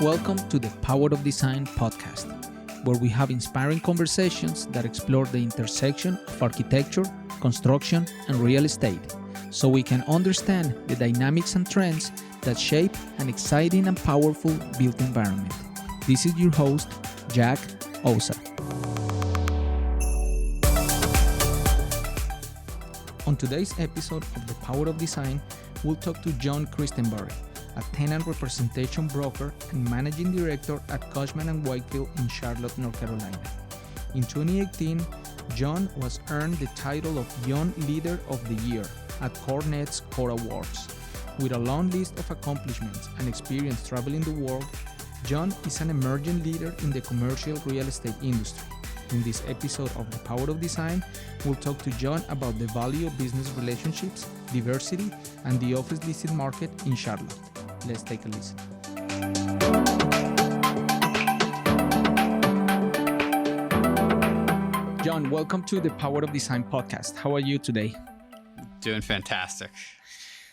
Welcome to the Power of Design podcast, where we have inspiring conversations that explore the intersection of architecture, construction, and real estate, so we can understand the dynamics and trends that shape an exciting and powerful built environment. This is your host, Jack Ossa. On today's episode of The Power of Design, we'll talk to John Christenbury, a tenant representation broker and managing director at Cushman and Wakefield in Charlotte, North Carolina. In 2018, John was earned the title of Young Leader of the Year at Cornet's Core Awards. With a long list of accomplishments and experience traveling the world, John is an emerging leader in the commercial real estate industry. In this episode of The Power of Design, we'll talk to John about the value of business relationships, diversity, and the office leasing market in Charlotte. Let's take a listen. John, welcome to the Power of Design podcast. How are you today? Doing fantastic.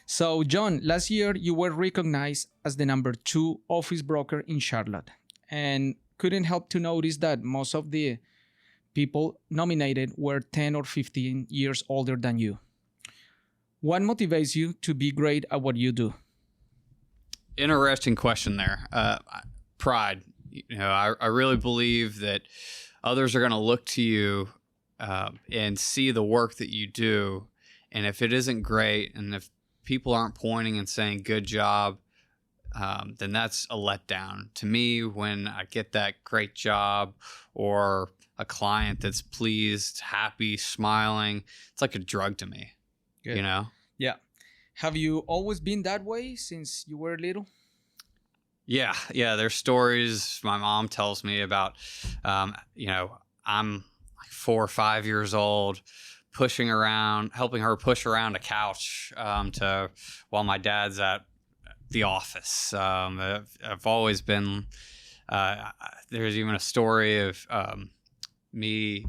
So, John, last year you were recognized as the number 2 office broker in Charlotte, and couldn't help to notice that most of the people nominated were 10 or 15 years older than you. What motivates you to be great at what you do? Interesting question there. Pride. I really believe that others are going to look to you and see the work that you do. And if it isn't great, and if people aren't pointing and saying good job, then that's a letdown. To me, when I get that great job or a client that's pleased, happy, smiling, it's like a drug to me. Good. You know? Yeah. Have you always been that way since you were little? Yeah. There's stories my mom tells me about, I'm like 4 or 5 years old, helping her push around a couch while my dad's at the office. I've always been, there's even a story of me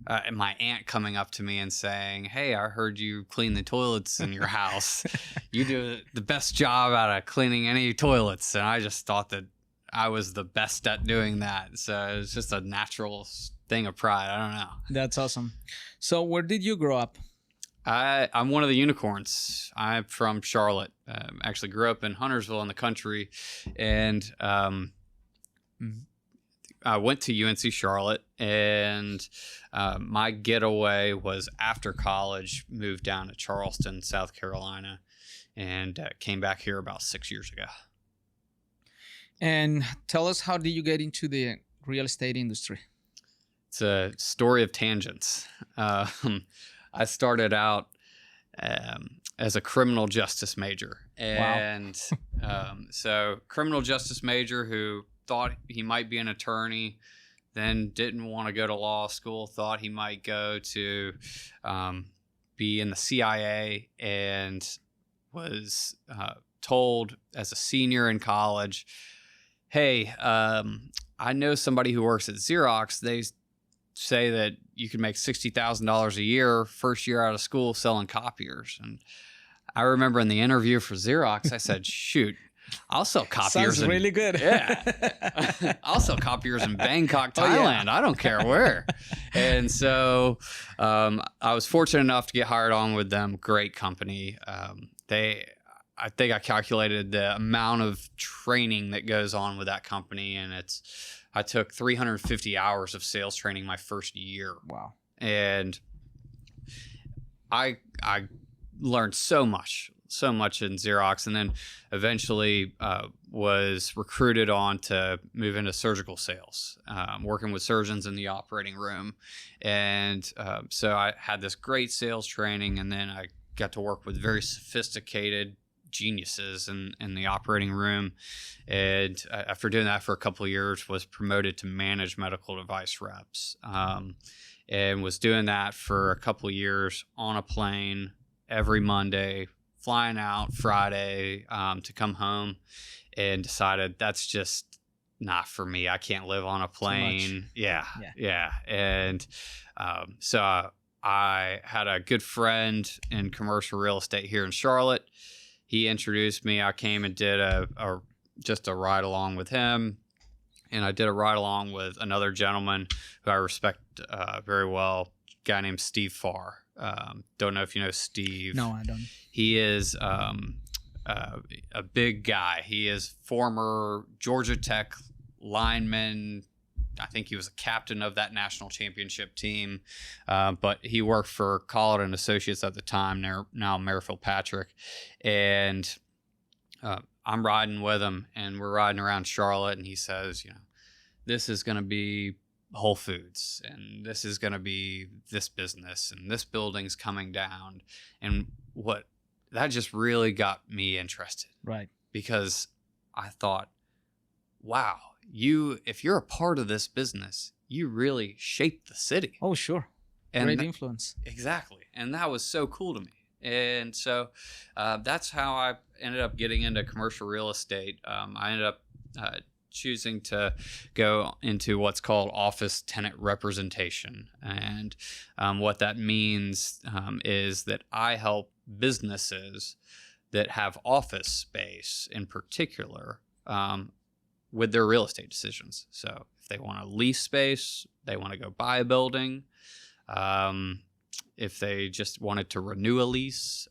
and my aunt coming up to me and saying, "Hey, I heard you clean the toilets in your house. You do the best job out of cleaning any toilets." And I just thought that I was the best at doing that. So it's just a natural thing of pride. I don't know. That's awesome. So where did you grow up? I'm one of the unicorns. I'm from Charlotte. Actually grew up in Huntersville in the country, and I went to UNC Charlotte, and my getaway was after college, moved down to Charleston, South Carolina, and came back here about 6 years ago. And tell us, how did you get into the real estate industry? It's a story of tangents. I started out as a criminal justice major. And so criminal justice major who thought he might be an attorney, then didn't want to go to law school, thought he might go to be in the CIA, and was told as a senior in college, "Hey, I know somebody who works at Xerox. They say that you can make $60,000 a year first year out of school selling copiers." And I remember in the interview for Xerox, I said, "Shoot, I'll sell copiers." Sounds really good. Yeah. I'll sell copiers in Bangkok, Thailand. I don't care where. And so I was fortunate enough to get hired on with them. Great company. I think I calculated the amount of training that goes on with that company, and I took 350 hours of sales training my first year. Wow. And I learned so much in Xerox, and then eventually was recruited on to move into surgical sales, working with surgeons in the operating room. And so I had this great sales training, and then I got to work with very sophisticated geniuses in the operating room. And after doing that for a couple of years, was promoted to manage medical device reps, and was doing that for a couple of years on a plane every Monday, flying out Friday to come home, and decided that's just not for me. I can't live on a plane. Yeah. And so I had a good friend in commercial real estate here in Charlotte. He introduced me. I came and did a just a ride along with him. And I did a ride along with another gentleman who I respect very well, a guy named Steve Farr. Don't know if you know Steve. No, I don't. He is a big guy. He is former Georgia Tech lineman. I think he was a captain of that national championship team, but he worked for Collett and Associates at the time, now Merrifield Patrick. And I'm riding with him, and we're riding around Charlotte, and he says, this is going to be Whole Foods, and this is going to be this business, and this building's coming down. And that just really got me interested. Right. Because I thought, wow, if you're a part of this business, you really shape the city. Oh, sure. And great influence. Exactly. And that was so cool to me. And so that's how I ended up getting into commercial real estate. I ended up choosing to go into what's called office tenant representation. And what that means is that I help businesses that have office space in particular with their real estate decisions. So if they want to lease space, they want to go buy a building, if they just wanted to renew a lease,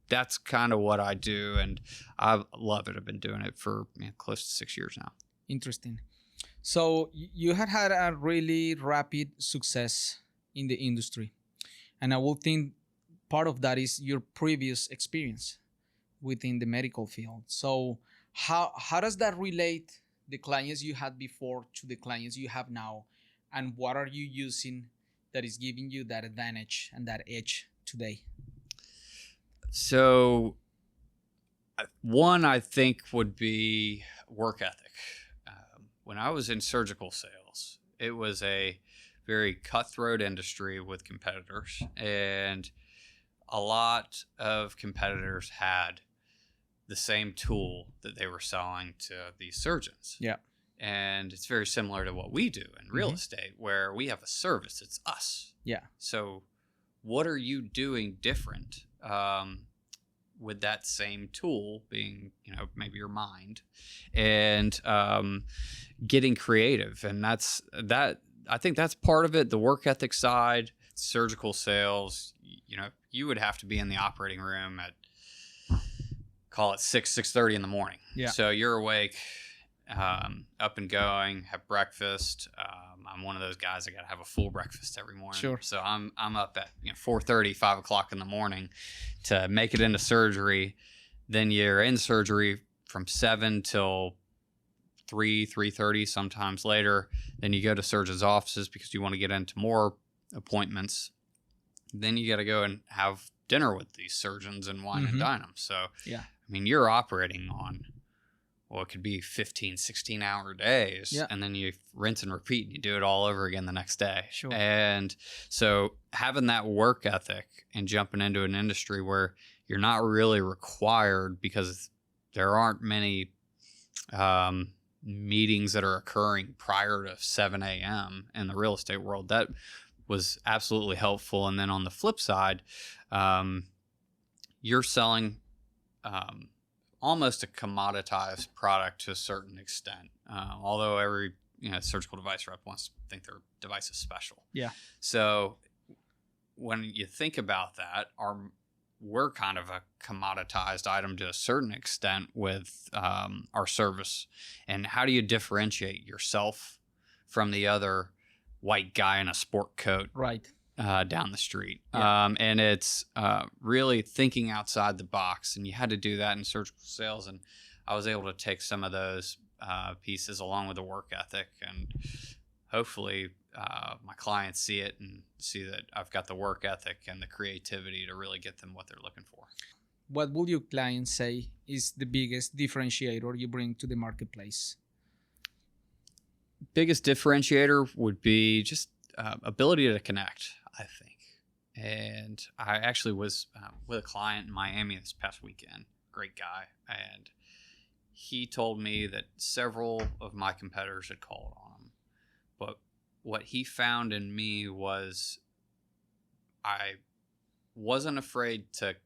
that's kind of what I do, and I love it. I've been doing it for close to 6 years now. Interesting. So you had a really rapid success in the industry, and I will think part of that is your previous experience within the medical field. So how does that relate the clients you had before to the clients you have now, and what are you using that is giving you that advantage and that edge today? So one, I think, would be work ethic. When I was in surgical sales, it was a very cutthroat industry with competitors, and a lot of competitors had the same tool that they were selling to these surgeons. Yeah. And it's very similar to what we do in real estate, where we have a service. It's us. Yeah. So what are you doing different with that same tool being, maybe your mind, and getting creative? And I think that's part of it. The work ethic side, surgical sales, you would have to be in the operating room at, call it 6:30 in the morning. Yeah. So you're awake, up and going, have breakfast. I'm one of those guys that got to have a full breakfast every morning. Sure. So I'm up at 4:30, 5 o'clock in the morning to make it into surgery. Then you're in surgery from 7 till 3:30, sometimes later. Then you go to surgeons' offices because you want to get into more appointments. Then you got to go and have dinner with these surgeons and wine and dine them. So, yeah, you're operating on, it could be 15, 16-hour days. Yeah. And then you rinse and repeat, and you do it all over again the next day. Sure. And so having that work ethic and jumping into an industry where you're not really required, because there aren't many meetings that are occurring prior to 7 a.m. in the real estate world, that was absolutely helpful. And then on the flip side, you're selling almost a commoditized product to a certain extent. Although every surgical device rep wants to think their device is special. Yeah. So when you think about that, we're kind of a commoditized item to a certain extent with our service. And how do you differentiate yourself from the other white guy in a sport coat right down the street? Yeah. And it's really thinking outside the box, and you had to do that in surgical sales. And I was able to take some of those pieces along with the work ethic, and hopefully my clients see it and see that I've got the work ethic and the creativity to really get them what they're looking for. What will your clients say is the biggest differentiator you bring to the marketplace? Biggest differentiator would be just ability to connect, I think. And I actually was with a client in Miami this past weekend, great guy, and he told me that several of my competitors had called on him. But what he found in me was I wasn't afraid to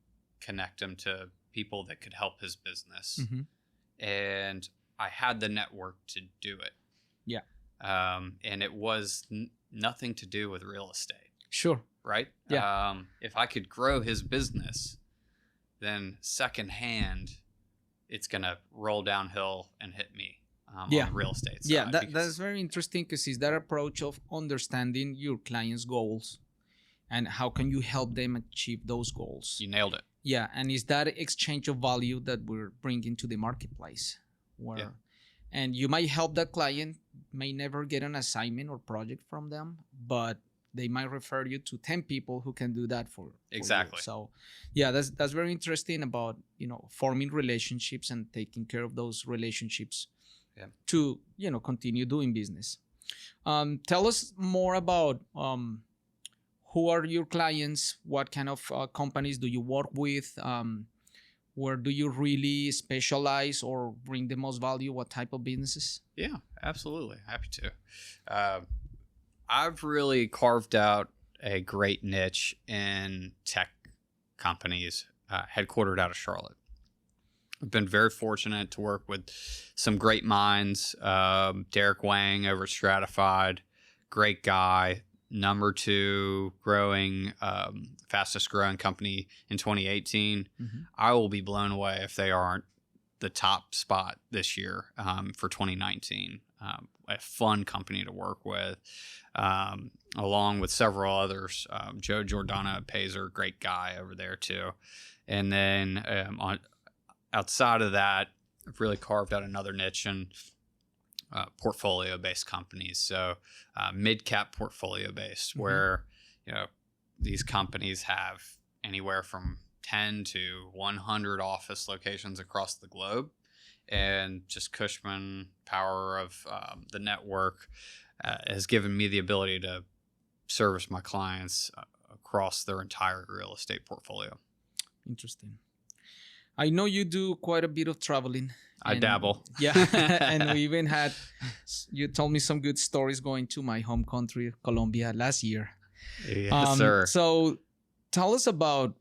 connect him to people that could help his business. and I had the network to do it. Yeah. And it was nothing to do with real estate. Sure. Right? Yeah. If I could grow his business, then secondhand, it's going to roll downhill and hit me on the real estate side. Yeah, that's very interesting because it's that approach of understanding your client's goals and how can you help them achieve those goals. You nailed it. Yeah, and it's that exchange of value that we're bringing to the marketplace. And you might help that client, may never get an assignment or project from them, but they might refer you to 10 people who can do that for exactly. You. So, yeah, that's very interesting about, forming relationships and taking care of those relationships to, continue doing business. Tell us more about who are your clients? What kind of companies do you work with? Where do you really specialize or bring the most value? What type of businesses? Yeah, absolutely. Happy to. I've really carved out a great niche in tech companies headquartered out of Charlotte. I've been very fortunate to work with some great minds. Derek Wang over at Stratified, great guy. Number 2 fastest growing company in 2018. Mm-hmm. I will be blown away if they aren't the top spot this year for 2019. A fun company to work with, along with several others. Joe Giordano at Pazer, great guy over there too. And then outside of that, I've really carved out another niche in portfolio-based companies. So mid-cap portfolio-based, mm-hmm. where these companies have anywhere from 10 to 100 office locations across the globe. And just Cushman, power of the network, has given me the ability to service my clients across their entire real estate portfolio. Interesting. I know you do quite a bit of traveling. I dabble. Yeah. And we even you told me some good stories going to my home country, Colombia, last year. Yes, sir. So tell us about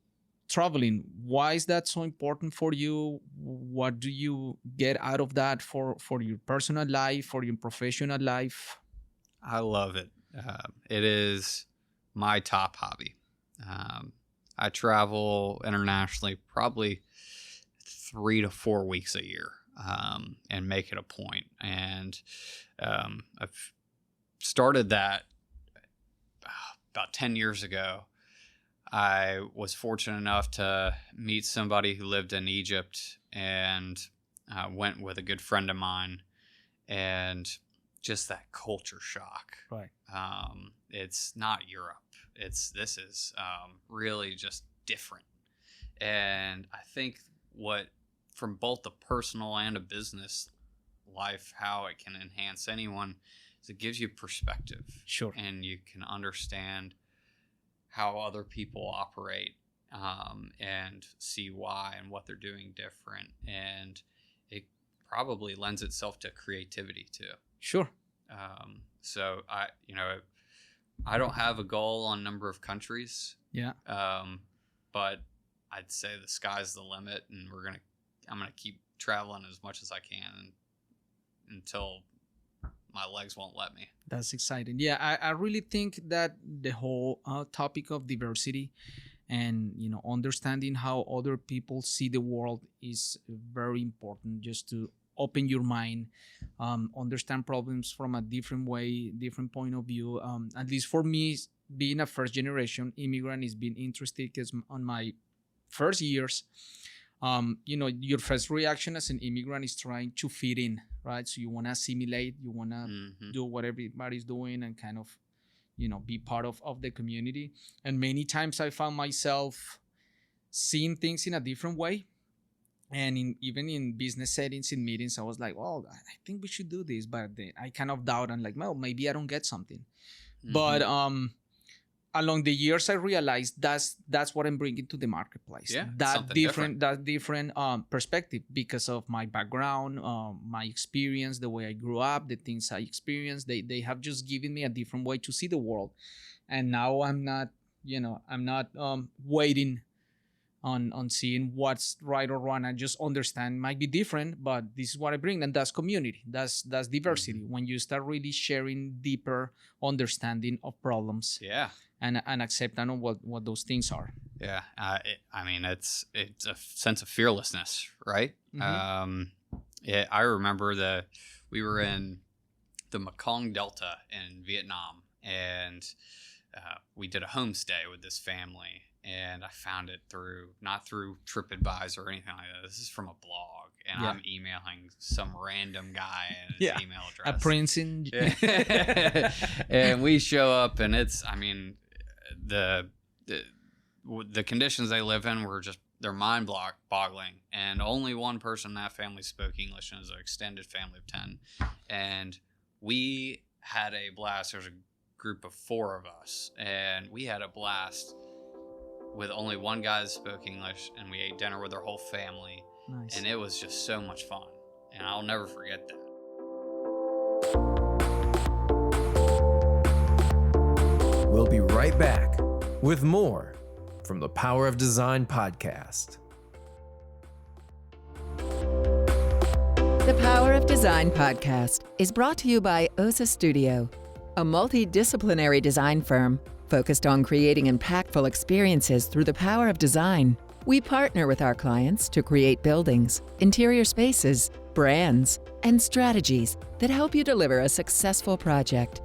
traveling. Why is that so important for you? What do you get out of that for your personal life, for your professional life? I love it. It is my top hobby. I travel internationally probably 3 to 4 weeks a year, and make it a point. And I've started that about 10 years ago. I was fortunate enough to meet somebody who lived in Egypt, and went with a good friend of mine, and just that culture shock. Right. It's not Europe. This is really just different. And I think from both the personal and a business life, how it can enhance anyone is it gives you perspective. Sure. And you can understand how other people operate, and see why and what they're doing different. And it probably lends itself to creativity too. Sure. So I don't have a goal on number of countries. Yeah. But I'd say the sky's the limit, and I'm gonna keep traveling as much as I can until my legs won't let me. That's exciting. Yeah, I really think that the whole topic of diversity and understanding how other people see the world is very important, just to open your mind, understand problems from a different way, different point of view. At least for me, being a first generation immigrant, is being interested because on my first years, your first reaction as an immigrant is trying to fit in, right? So you want to assimilate, you want to Mm-hmm. do what everybody's doing and kind of, be part of the community. And many times I found myself seeing things in a different way. And even in business settings, in meetings, I was like, well, I think we should do this. But then I kind of doubt and like, well, maybe I don't get something. Mm-hmm. But along the years, I realized that's what I'm bringing to the marketplace. Yeah, that different perspective, because of my background, my experience, the way I grew up, the things I experienced. They have just given me a different way to see the world. And now I'm not waiting on seeing what's right or wrong, and just understand might be different, but this is what I bring, and that's community. That's diversity. Mm-hmm. When you start really sharing deeper understanding of problems, Yeah. and accepting on what those things are. Yeah. I mean, it's a sense of fearlessness, right? Mm-hmm. Yeah, I remember we were in the Mekong Delta in Vietnam, and we did a homestay with this family, and I found it not through TripAdvisor or anything like that. This is from a blog, and Yeah. I'm emailing some random guy and his email address. A prince in. And we show up, and the conditions they live in they're mind-boggling, and only one person in that family spoke English, and it was an extended family of 10, and we had a blast. There's a group of 4 of us, and we had a blast with only one guy that spoke English, and we ate dinner with our whole family. Nice. And it was just so much fun, and I'll never forget that. We'll be right back with more from the Power of Design podcast. The Power of Design podcast is brought to you by Ossa Studio, a multidisciplinary design firm focused on creating impactful experiences through the power of design. We partner with our clients to create buildings, interior spaces, brands, and strategies that help you deliver a successful project.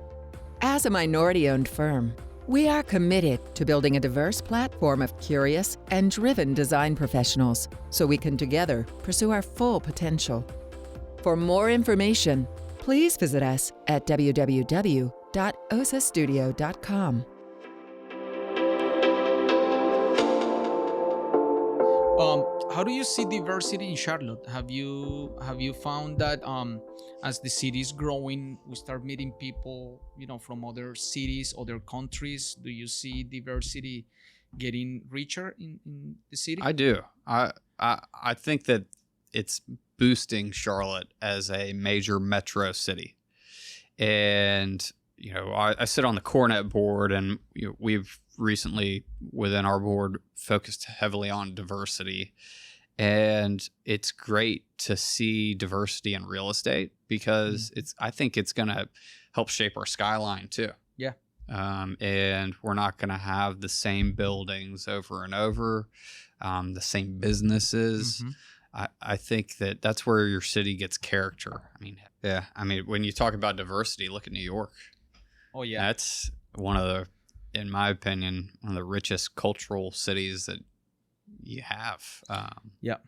As a minority-owned firm, we are committed to building a diverse platform of curious and driven design professionals so we can together pursue our full potential. For more information, please visit us at www.ossastudio.com. How do you see diversity in Charlotte? Have you found that as the city is growing, we start meeting people, from other cities, other countries? Do you see diversity getting richer in the city? I do. I think that it's boosting Charlotte as a major metro city, and I sit on the Cornet board, and we've recently within our board focused heavily on diversity, and it's great to see diversity in real estate because I think it's going to help shape our skyline too. Yeah. And we're not going to have the same buildings over and over, the same businesses. I think that's where your city gets character. I mean, when you talk about diversity, look at New York. Oh yeah. That's in my opinion, one of the richest cultural cities that you have. Yeah.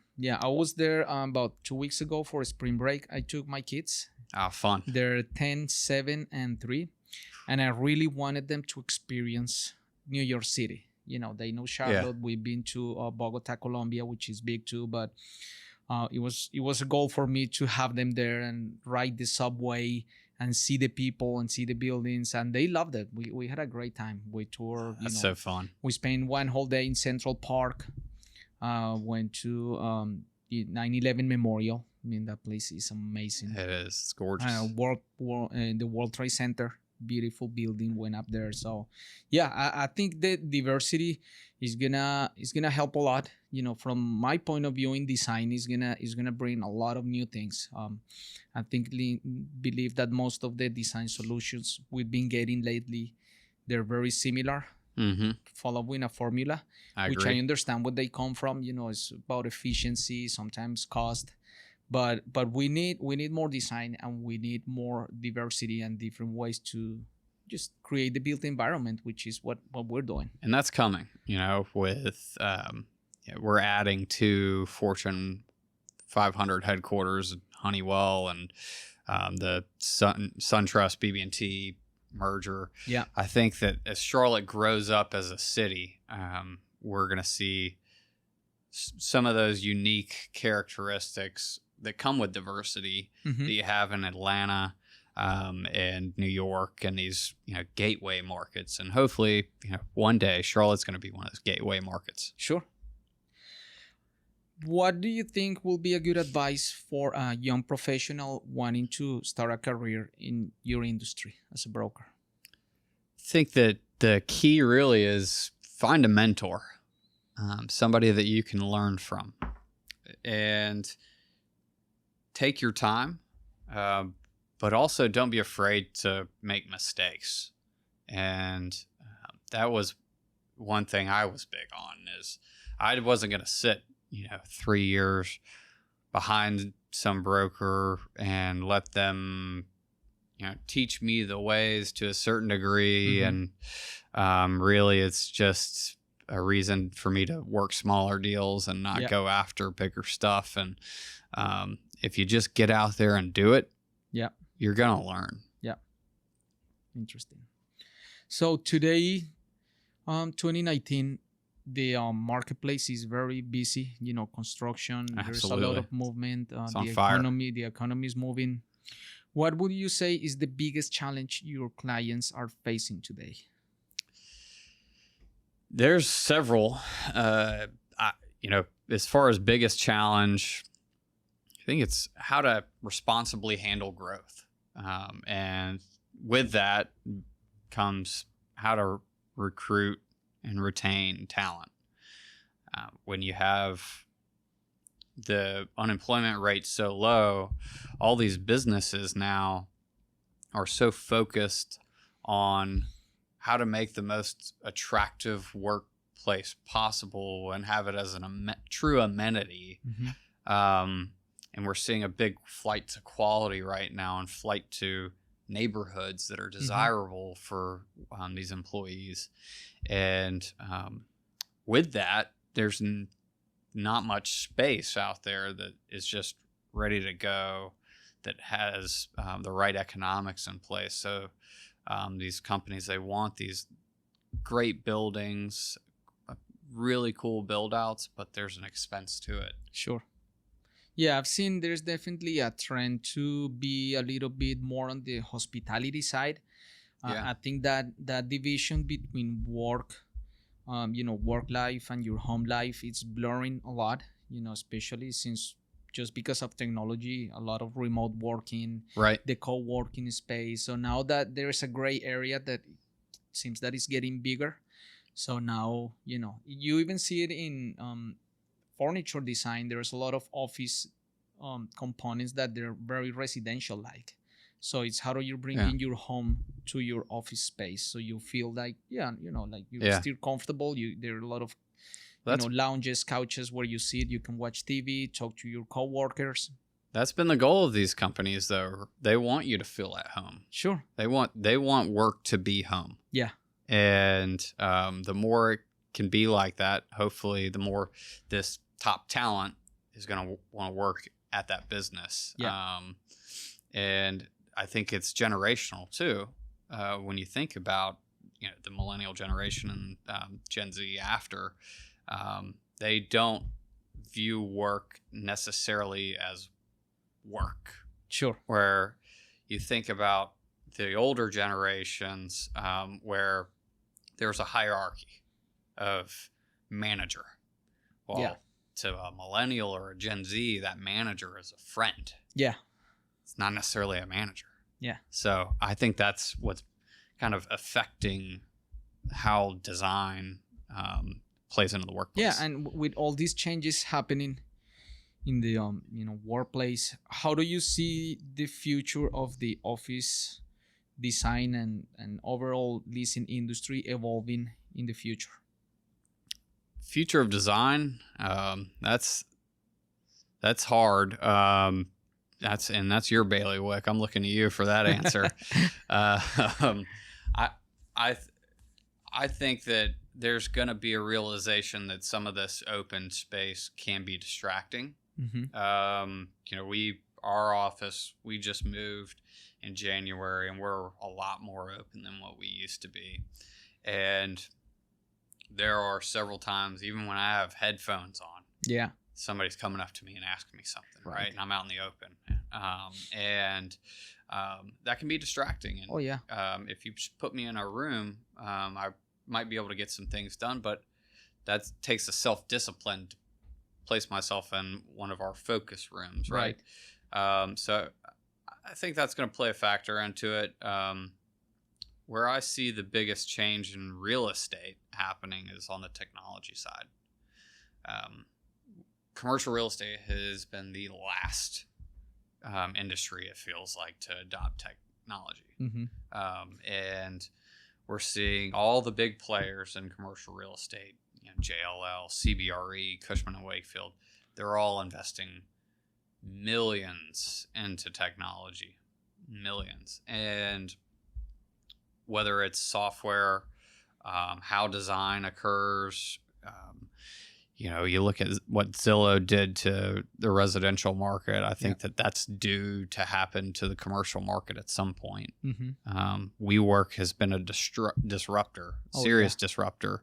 I was there about 2 weeks ago for a spring break. I took my kids. Fun. They're 10, 7, and 3. And I really wanted them to experience New York City. They know Charlotte. Yeah. We've been to Bogota, Colombia, which is big too. But it was a goal for me to have them there and ride the subway and see the people and see the buildings. And they loved it. We had a great time. We toured. That's so fun. We spent one whole day in Central Park. Went to the 9/11 Memorial. That place is amazing. It is. It's gorgeous. The World Trade Center, beautiful building. Went up there. So, yeah, I think that diversity is gonna help a lot. From my point of view in design, is gonna bring a lot of new things. I believe that most of the design solutions we've been getting lately, they're very similar. Following a formula, which I understand where they come from. It's about efficiency, sometimes cost, but we need more design, and we need more diversity and different ways to just create the built environment, which is what we're doing. And that's coming. With we're adding to Fortune 500 headquarters, Honeywell, and the SunTrust BB&T merger. Yeah, I think that as Charlotte grows up as a city, we're going to see some of those unique characteristics that come with diversity that you have in Atlanta and New York and these gateway markets. And hopefully one day Charlotte's going to be one of those gateway markets. Sure. What do you think will be a good advice for a young professional wanting to start a career in your industry as a broker? I think that the key really is find a mentor. somebody that you can learn from, and take your time, but also don't be afraid to make mistakes. And that was one thing I was big on, is I wasn't going to sit, 3 years behind some broker and let them, teach me the ways to a certain degree. And really it's just a reason for me to work smaller deals and not go after bigger stuff. And if you just get out there and do it, you're going to learn. Yeah. Interesting. So today, 2019, the marketplace is very busy. Construction. Absolutely. There's a lot of movement. It's on fire. The economy is moving. What would you say is the biggest challenge your clients are facing today? There's several. As far as biggest challenge, I think it's how to responsibly handle growth. And with that comes how to recruit and retain talent. When you have the unemployment rate so low, all these businesses now are so focused on how to make the most attractive workplace possible and have it as a true amenity. And we're seeing a big flight to quality right now, and flight to neighborhoods that are desirable for these employees. And with that, there's not much space out there that is just ready to go, that has the right economics in place. So these companies, they want these great buildings, really cool build outs, but there's an expense to it. Sure. Yeah, I've seen there's definitely a trend to be a little bit more on the hospitality side. I think that division between work life and your home life, it's blurring a lot, especially since just because of technology, a lot of remote working, right? The co-working space. So now that there's a gray area that seems that is getting bigger. So now, you even see it in furniture design. There's a lot of office components that they're very residential like. So it's how do you bring in your home to your office space, so you feel like you're still comfortable. There are a lot of lounges, couches where you sit, you can watch TV, talk to your coworkers. That's been the goal of these companies, though. They want you to feel at home. Sure. They want work to be home. Yeah. And the more it can be like that, hopefully the more this top talent is going to want to work at that business. Yeah. And I think it's generational too. When you think about the millennial generation and Gen Z after, they don't view work necessarily as work. Sure. Where you think about the older generations, where there's a hierarchy of manager. Well, to a millennial or a Gen Z, that manager is a friend. Yeah. It's not necessarily a manager. Yeah. So I think that's what's kind of affecting how design plays into the workplace. Yeah, and with all these changes happening in the workplace, how do you see the future of the office design and overall leasing industry evolving in the future? Future of design, that's hard. That's your bailiwick. I'm looking at you for that answer. I think that there's going to be a realization that some of this open space can be distracting. Our office, we just moved in January, and we're a lot more open than what we used to be. And there are several times, even when I have headphones on, somebody's coming up to me and asking me something, right? And I'm out in the open. That can be distracting. And, if you put me in a room, I might be able to get some things done, but that takes a self-discipline to place myself in one of our focus rooms, right? So I think that's going to play a factor into it. Where I see the biggest change in real estate happening is on the technology side. commercial real estate has been the last industry, it feels like, to adopt technology. And we're seeing all the big players in commercial real estate, JLL, CBRE, Cushman and Wakefield, they're all investing millions into technology, millions. And whether it's software, how design occurs, you look at what Zillow did to the residential market. I think that that's due to happen to the commercial market at some point. WeWork has been a disruptor, serious disruptor.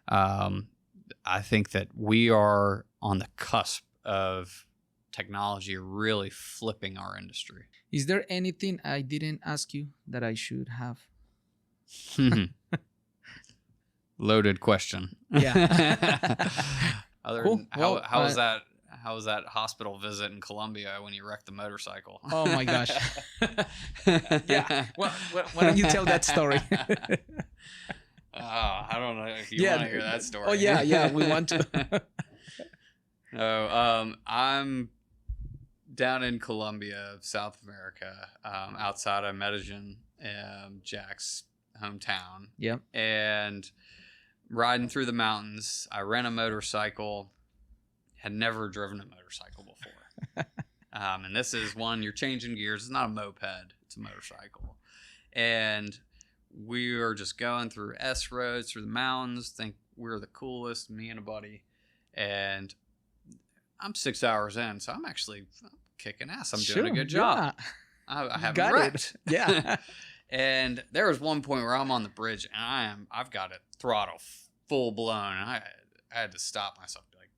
I think that we are on the cusp of technology really flipping our industry. Is there anything I didn't ask you that I should have? Loaded question. Yeah. Cool. How was that? How was that hospital visit in Colombia when you wrecked the motorcycle? Oh my gosh. Yeah. Well, why don't you tell that story? I don't know if you want to hear that story. Oh yeah, we want to. No, I'm down in Colombia, South America, outside of Medellin, Jack's hometown. Yep. And riding through the mountains, I rent a motorcycle. Had never driven a motorcycle before. And this is one, you're changing gears. It's not a moped, it's a motorcycle. And we were just going through S roads through the mountains, think we're the coolest, me and a buddy. And I'm 6 hours in, so I'm actually kicking ass. I'm doing a good job. Yeah. I haven't wrecked. Yeah. And there was one point where I'm on the bridge and I've got it throttle full blown. And I had to stop myself, be like,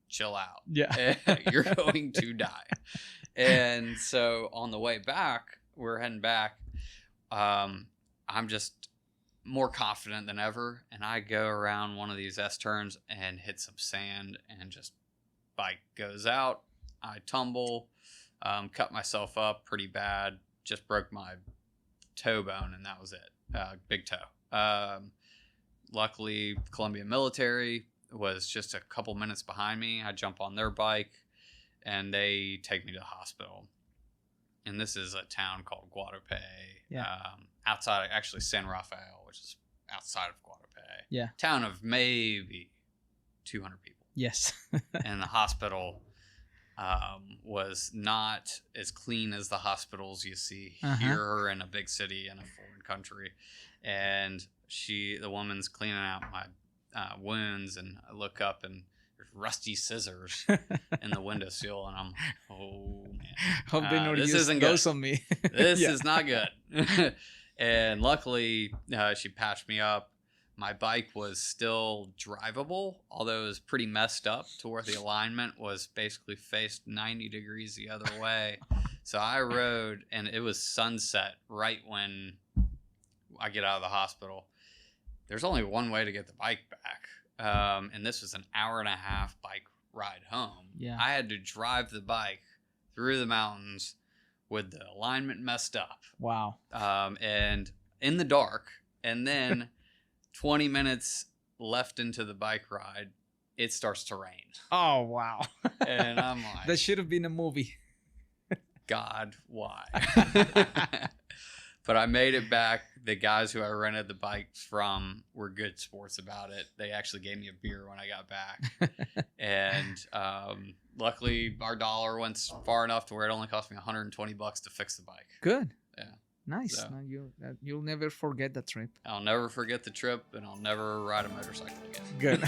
chill out. Yeah. You're going to die. And so on the way back, we're heading back. I'm just more confident than ever. And I go around one of these S turns and hit some sand and just bike goes out. I tumble, cut myself up pretty bad, just broke my toe bone, and that was it. Big toe. Luckily, Colombia military was just a couple minutes behind me. I jump on their bike, and they take me to the hospital. And this is a town called Guadalupe, outside, actually, San Rafael, which is outside of Guadalupe. Yeah. Town of maybe 200 people. Yes. And the hospital was not as clean as the hospitals you see here in a big city in a foreign country. And the woman's cleaning out my wounds, and I look up and there's rusty scissors in the windowsill, and I'm like, oh man, hope they don't this use isn't those good. on me. This is not good. And luckily, she patched me up. My bike was still drivable, although it was pretty messed up to where the alignment was basically faced 90 degrees the other way. So I rode, and it was sunset right when I get out of the hospital. There's only one way to get the bike back. And this was an hour-and-a-half bike ride home. Yeah. I had to drive the bike through the mountains with the alignment messed up. Wow. And in the dark. And then 20 minutes left into the bike ride, it starts to rain. Oh, wow. And I'm like, that should have been a movie. God, why? But I made it back. The guys who I rented the bikes from were good sports about it. They actually gave me a beer when I got back. And luckily, our dollar went far enough to where it only cost me $120 to fix the bike. Good. Yeah. Nice. So, you'll never forget that trip. I'll never forget the trip, and I'll never ride a motorcycle again. Good.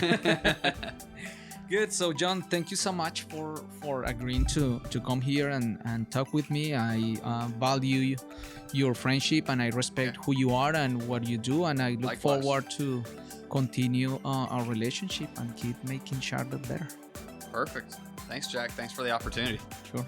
Good. So, John, thank you so much for agreeing to come here and talk with me. I value your friendship, and I respect who you are and what you do, and I look Likewise. forward to continue our relationship and keep making Charlotte better. Perfect. Thanks, Jack. Thanks for the opportunity. Sure.